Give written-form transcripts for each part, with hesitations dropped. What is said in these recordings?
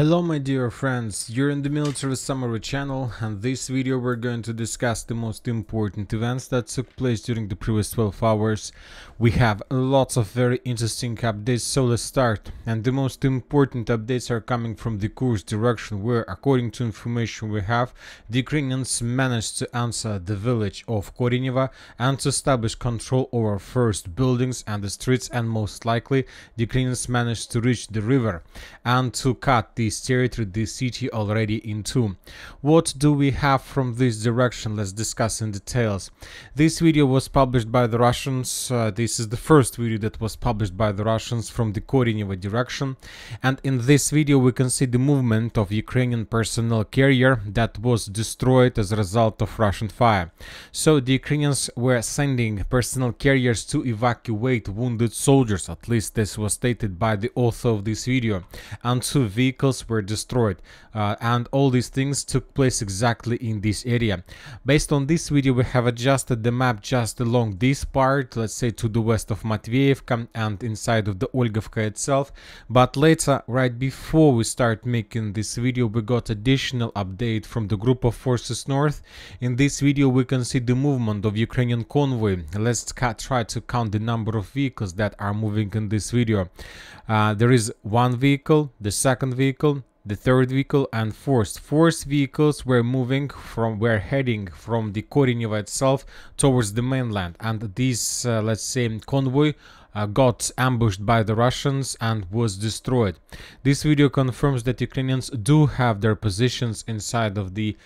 Hello my dear friends, you're in the Military Summary channel, and this video we're going to discuss the most important events that took place during the previous 12 hours. We have lots of very interesting updates, so let's start. And the most important updates are coming from the Kursk direction, where according to information we have, the Ukrainians managed to answer the village of Korenevo and to establish control over first buildings and the streets, and most likely the Ukrainians managed to reach the river and to cut this territory, this city already in two. What do we have from this direction? Let's discuss in details. This video was published by the Russians. This is the first video that was published by the Russians from the Korenevo direction, and in this video we can see the movement of Ukrainian personnel carrier that was destroyed as a result of Russian fire. So the Ukrainians were sending personnel carriers to evacuate wounded soldiers, at least this was stated by the author of this video, and two vehicles were destroyed, and all these things took place exactly in this area. Based on this video we have adjusted the map just along this part, let's say to the west of Martynovka and inside of the Olgovka itself, but later, right before we start making this video, we got additional update from the group of forces north. In this video we can see the movement of Ukrainian convoy. Let's try to count the number of vehicles that are moving in this video. There is one vehicle, the second vehicle, the third vehicle, and fourth vehicles were heading from the Korenevo itself towards the mainland, and this let's say convoy got ambushed by the Russians and was destroyed. This video confirms that Ukrainians do have their positions inside of the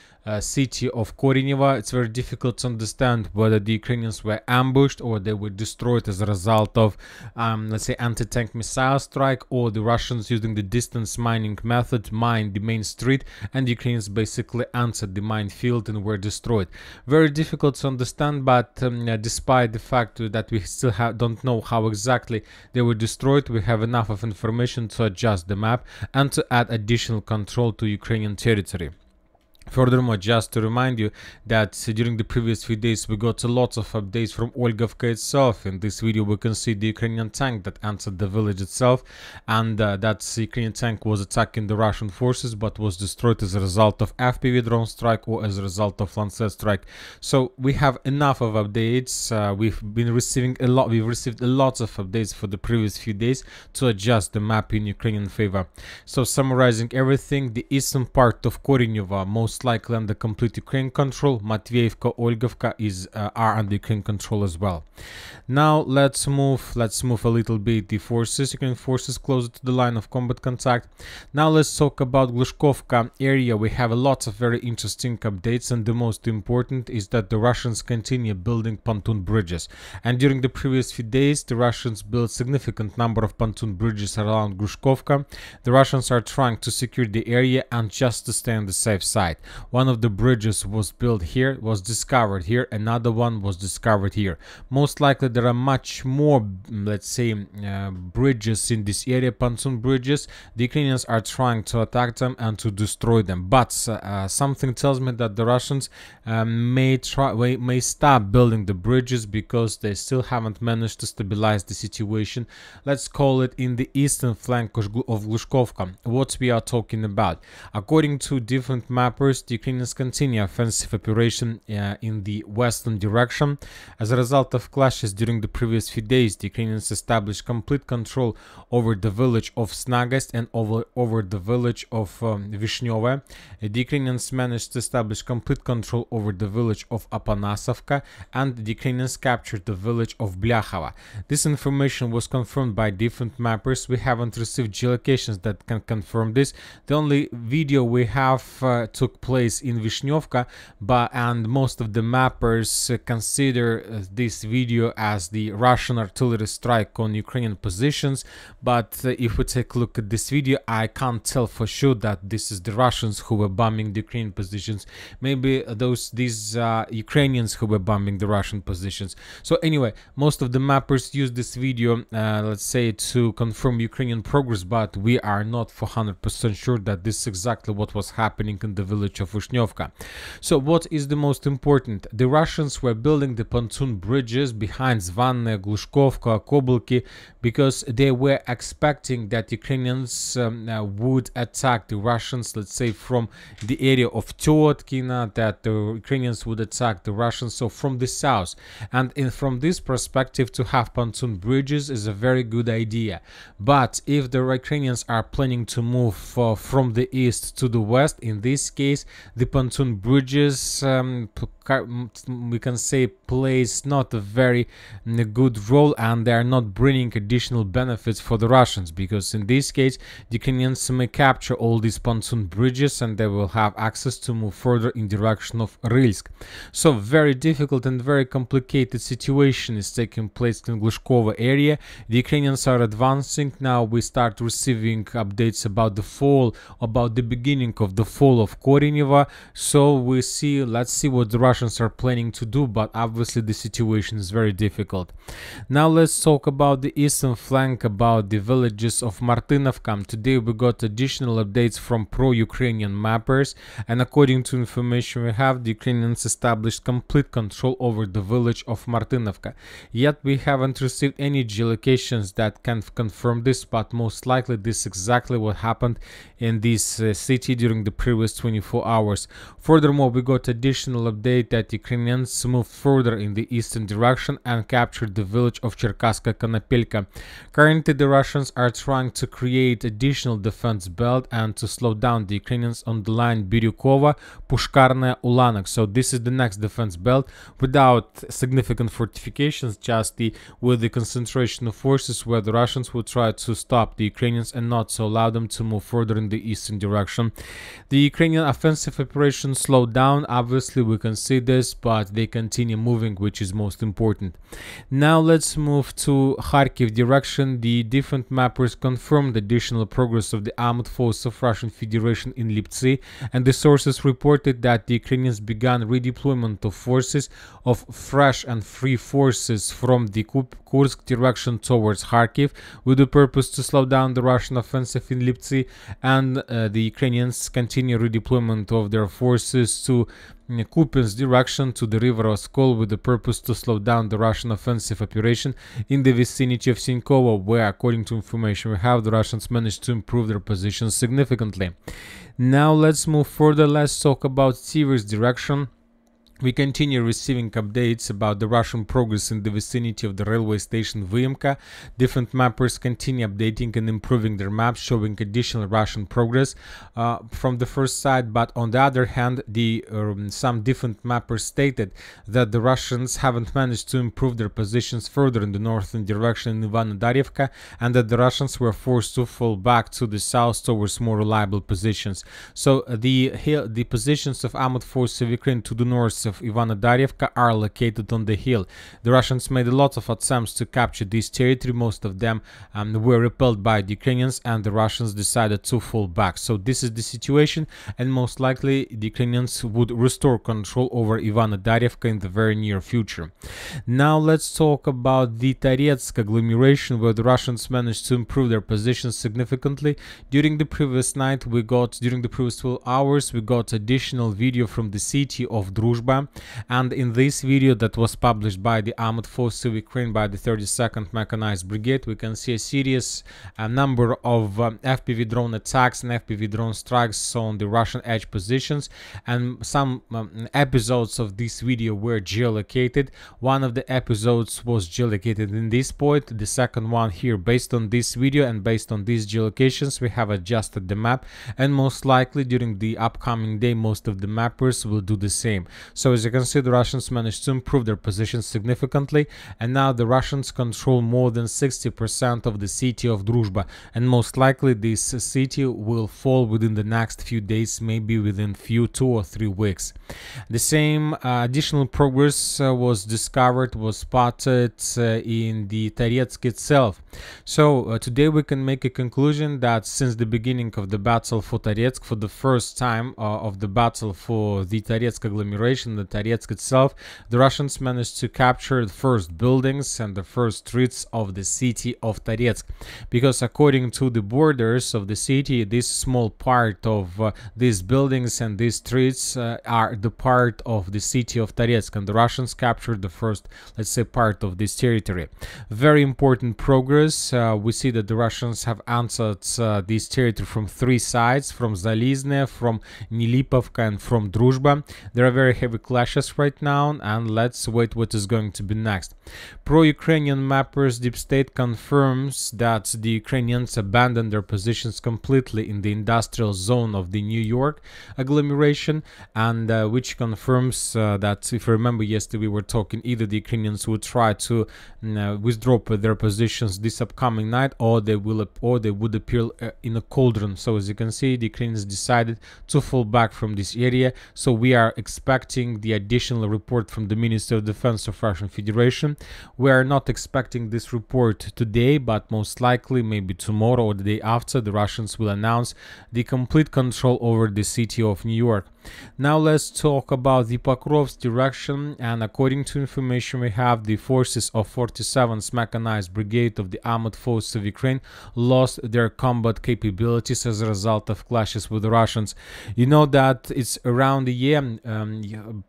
city of Korenevo. It's very difficult to understand whether the Ukrainians were ambushed or they were destroyed as a result of let's say anti-tank missile strike, or the Russians using the distance mining method mined the main street and the Ukrainians basically entered the minefield and were destroyed. Very difficult to understand, but despite the fact that we still don't know how exactly they were destroyed, we have enough of information to adjust the map and to add additional control to Ukrainian territory. Furthermore, just to remind you that during the previous few days we got a lot of updates from Olgovka itself. In this video we can see the Ukrainian tank that entered the village itself, and that Ukrainian tank was attacking the Russian forces but was destroyed as a result of FPV drone strike or as a result of Lancet strike. So we have enough of updates. We've received a lot of updates for the previous few days to adjust the map in Ukrainian favor. So summarizing everything, the eastern part of Korenevo most likely under complete Ukrainian control. Matveevka, Olgovka are under Ukrainian control as well. Now let's move a little bit the Ukrainian forces closer to the line of combat contact. Now let's talk about Glushkovka area. We have a lot of very interesting updates, and the most important is that the Russians continue building pontoon bridges, and during the previous few days the Russians built significant number of pontoon bridges around Glushkovka. The Russians are trying to secure the area and just to stay on the safe side. One of the bridges was built here, was discovered here, another one was discovered here. Most likely there are much more, let's say, bridges in this area, pontoon bridges. The Ukrainians are trying to attack them and to destroy them, but something tells me that the Russians may stop building the bridges because they still haven't managed to stabilize the situation. Let's call it in the eastern flank of Glushkovka. What we are talking about, according to different mappers, the Ukrainians continue offensive operation in the western direction. As a result of clashes during the previous few days, the Ukrainians established complete control over the village of Snagast and over the village of Vishnevka. The Ukrainians managed to establish complete control over the village of Apanasovka, and the Ukrainians captured the village of Blyachova. This information was confirmed by different mappers. We haven't received geolocations that can confirm this. The only video we have took place in Vishnevka, and most of the mappers consider this video as the Russian artillery strike on Ukrainian positions. But if we take a look at this video, I can't tell for sure that this is the Russians who were bombing the Ukrainian positions. Maybe these Ukrainians who were bombing the Russian positions. So anyway, most of the mappers use this video, let's say, to confirm Ukrainian progress, but we are not for 100% sure that this is exactly what was happening in the village of Vishnevka. So what is the most important? The Russians were building the pontoon bridges behind Zvanne, Glushkovka, Kobylki because they were expecting that Ukrainians would attack the Russians, let's say from the area of Tyotkina, that the Ukrainians would attack the Russians, so from the south. And from this perspective, to have pontoon bridges is a very good idea. But if the Ukrainians are planning to move from the east to the west, in this case, the pontoon bridges, we can say, plays not a very good role, and they are not bringing additional benefits for the Russians, because in this case the Ukrainians may capture all these pontoon bridges and they will have access to move further in direction of Rylsk. So very difficult and very complicated situation is taking place in Glushkova area. The Ukrainians are advancing. Now we start receiving updates about the fall, about the beginning of the fall of Korenevo. So we see, let's see what the Russians are planning to do, but obviously the situation is very difficult. Now let's talk about the eastern flank, about the villages of Martynovka. Today we got additional updates from pro-Ukrainian mappers, and according to information we have, the Ukrainians established complete control over the village of Martynovka. Yet we haven't received any geolocations that can confirm this, but most likely this is exactly what happened in this city during the previous 24 hours. Furthermore, we got additional update that Ukrainians moved further in the eastern direction and captured the village of Cherkasska Konopelka. Currently, the Russians are trying to create additional defense belt and to slow down the Ukrainians on the line Biryukova, Pushkarnaya, Ulanek. So this is the next defense belt without significant fortifications, just with the concentration of forces, where the Russians will try to stop the Ukrainians and not to allow them to move further in the eastern direction. The Ukrainian offensive operations slowed down. Obviously, we can see this, but they continue moving, which is most important. Now let's move to Kharkiv direction. The different mappers confirmed additional progress of the armed force of Russian Federation in Liptsi, and the sources reported that the Ukrainians began redeployment of forces, of fresh and free forces from the Kursk direction towards Kharkiv, with the purpose to slow down the Russian offensive in Liptsi, and the Ukrainians continue redeployment of their forces to Kupinsk direction, to the river Oskol, with the purpose to slow down the Russian offensive operation in the vicinity of Sinkovo, where, according to information we have, the Russians managed to improve their positions significantly. Now let's move further. Let's talk about Siversk direction. We continue receiving updates about the Russian progress in the vicinity of the railway station Vyemka. Different mappers continue updating and improving their maps, showing additional Russian progress from the first side. But on the other hand, some different mappers stated that the Russians haven't managed to improve their positions further in the northern direction in Ivanodarivka, and that the Russians were forced to fall back to the south towards more reliable positions. So the positions of armed forces of Ukraine to the north of Ivanodarivka are located on the hill. The Russians made a lot of attempts to capture this territory. Most of them were repelled by the Ukrainians, and the Russians decided to fall back. So this is the situation, and most likely the Ukrainians would restore control over Ivanodarivka in the very near future. Now let's talk about the Toretsk agglomeration, where the Russians managed to improve their positions significantly. During the previous 12 hours, we got additional video from the city of Druzhba. And in this video that was published by the Armed Forces of Ukraine, by the 32nd Mechanized Brigade, we can see a serious number of FPV drone attacks and FPV drone strikes on the Russian edge positions, and some episodes of this video were geolocated. One of the episodes was geolocated in this point, the second one here. Based on this video and based on these geolocations, we have adjusted the map, and most likely during the upcoming day most of the mappers will do the same. So as you can see, the Russians managed to improve their positions significantly, and now the Russians control more than 60% of the city of Druzhba, and most likely this city will fall within the next few days, maybe within 2 or 3 weeks. The same additional progress was discovered, was spotted in the Toretsk itself. So today we can make a conclusion that since the beginning of the battle for Toretsk, for the first time of the battle for the Toretsk agglomeration, in the Toretsk itself, the Russians managed to capture the first buildings and the first streets of the city of Toretsk, because according to the borders of the city, this small part of these buildings and these streets are the part of the city of Toretsk, and the Russians captured the first, let's say, part of this territory. Very important progress. We see that the Russians have answered this territory from three sides: from Zalizne, from Nilipovka, and from Druzhba. There are very heavy clashes right now, and let's wait what is going to be next. Pro-Ukrainian mappers Deep State confirms that the Ukrainians abandoned their positions completely in the industrial zone of the New York agglomeration, and which confirms that, if you remember yesterday we were talking, either the Ukrainians would try to withdraw their positions this upcoming night, or they would appear in a cauldron. So as you can see, the Ukrainians decided to fall back from this area. So we are expecting the additional report from the Ministry of Defense of Russian Federation. We are not expecting this report today, but most likely maybe tomorrow or the day after, the Russians will announce the complete control over the city of New York. Now let's talk about the Pokrovsk direction, and according to information we have, the forces of 47th Mechanized Brigade of the Armored Forces of Ukraine lost their combat capabilities as a result of clashes with the Russians. You know that it's around a year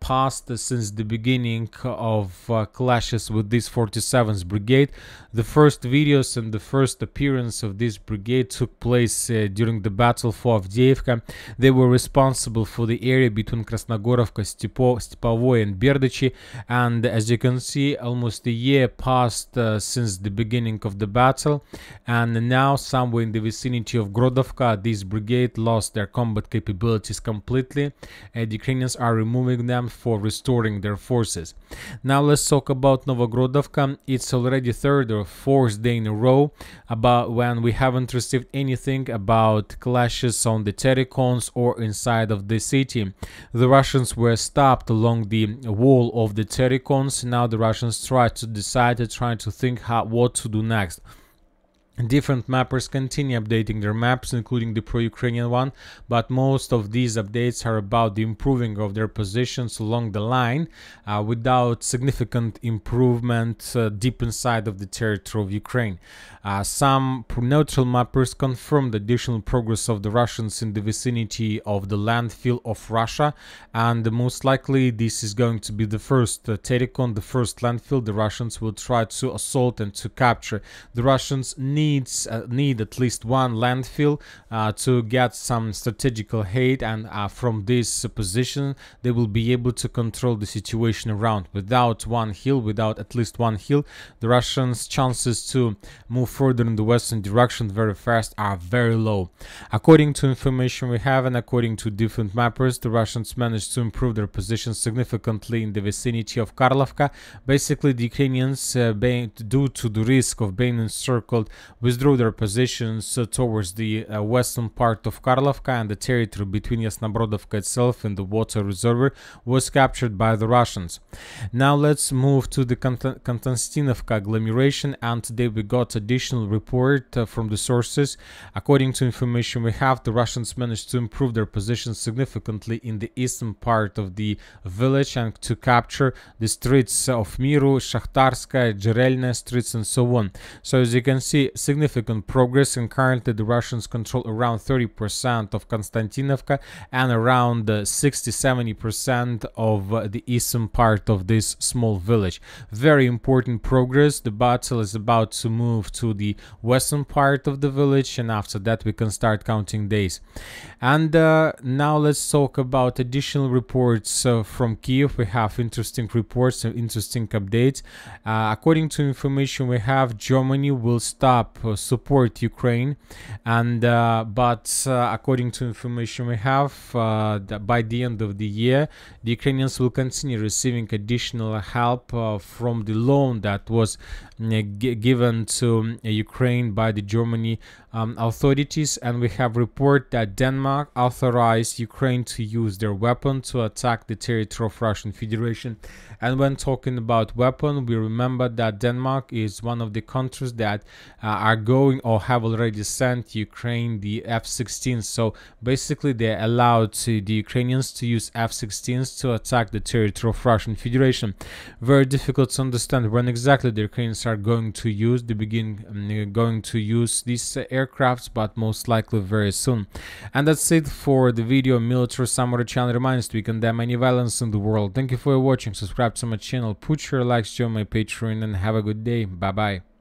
past since the beginning of clashes with this 47th Brigade. The first videos and the first appearance of this brigade took place during the battle for Avdiivka. They were responsible for the area between Krasnogorovka, Stepovoy, and Berdichi, and as you can see, almost a year passed since the beginning of the battle, and now somewhere in the vicinity of Grodovka, this brigade lost their combat capabilities completely, and the Ukrainians are removing them for restoring their forces. Now let's talk about Novogrodovka. It's already third or fourth day in a row about when we haven't received anything about clashes on the Terikons or inside of the city. The Russians were stopped along the wall of the Terikons. Now the Russians try to think what to do next. Different mappers continue updating their maps, including the pro-Ukrainian one, but most of these updates are about the improving of their positions along the line without significant improvement deep inside of the territory of Ukraine. Some neutral mappers confirmed additional progress of the Russians in the vicinity of the landfill of Russia, and most likely this is going to be the first Terikon, the first landfill the Russians will try to assault and to capture. The Russians need at least one landfill to get some strategical aid, and from this position they will be able to control the situation around. Without at least one hill, the Russians' chances to move further in the western direction very fast are very low. According to information we have and according to different mappers, the Russians managed to improve their position significantly in the vicinity of Karlovka. Basically, the Ukrainians, due to the risk of being encircled, withdrew their positions towards the western part of Karlovka, and the territory between Yasnobrodovka itself and the water reservoir was captured by the Russians. Now let's move to the Konstantinovka agglomeration, and today we got additional report from the sources. According to information we have, the Russians managed to improve their position significantly in the eastern part of the village and to capture the streets of Miru, Shakhtarskaya, Jerelna streets, and so on. So as you can see, significant progress, and currently the Russians control around 30% of Konstantinovka and around 60-70% of the eastern part of this small village. Very important progress. The battle is about to move to the western part of the village, and after that we can start counting days. And now let's talk about additional reports from Kiev. We have interesting reports and interesting updates. According to information we have, Germany will stop support Ukraine, and but according to information we have, by the end of the year the Ukrainians will continue receiving additional help from the loan that was given to Ukraine by the Germany authorities, and we have report that Denmark authorized Ukraine to use their weapon to attack the territory of Russian Federation. And when talking about weapon, we remember that Denmark is one of the countries that are going or have already sent Ukraine the F-16. So basically they allowed the Ukrainians to use F-16s to attack the territory of Russian Federation. Very difficult to understand when exactly the Ukrainians are going to use these aircrafts, but most likely very soon. And that's it for the video. Military Summary channel reminds we condemn any violence in the world. Thank you for watching. Subscribe to my channel, put your likes, join my Patreon, and have a good day. Bye bye.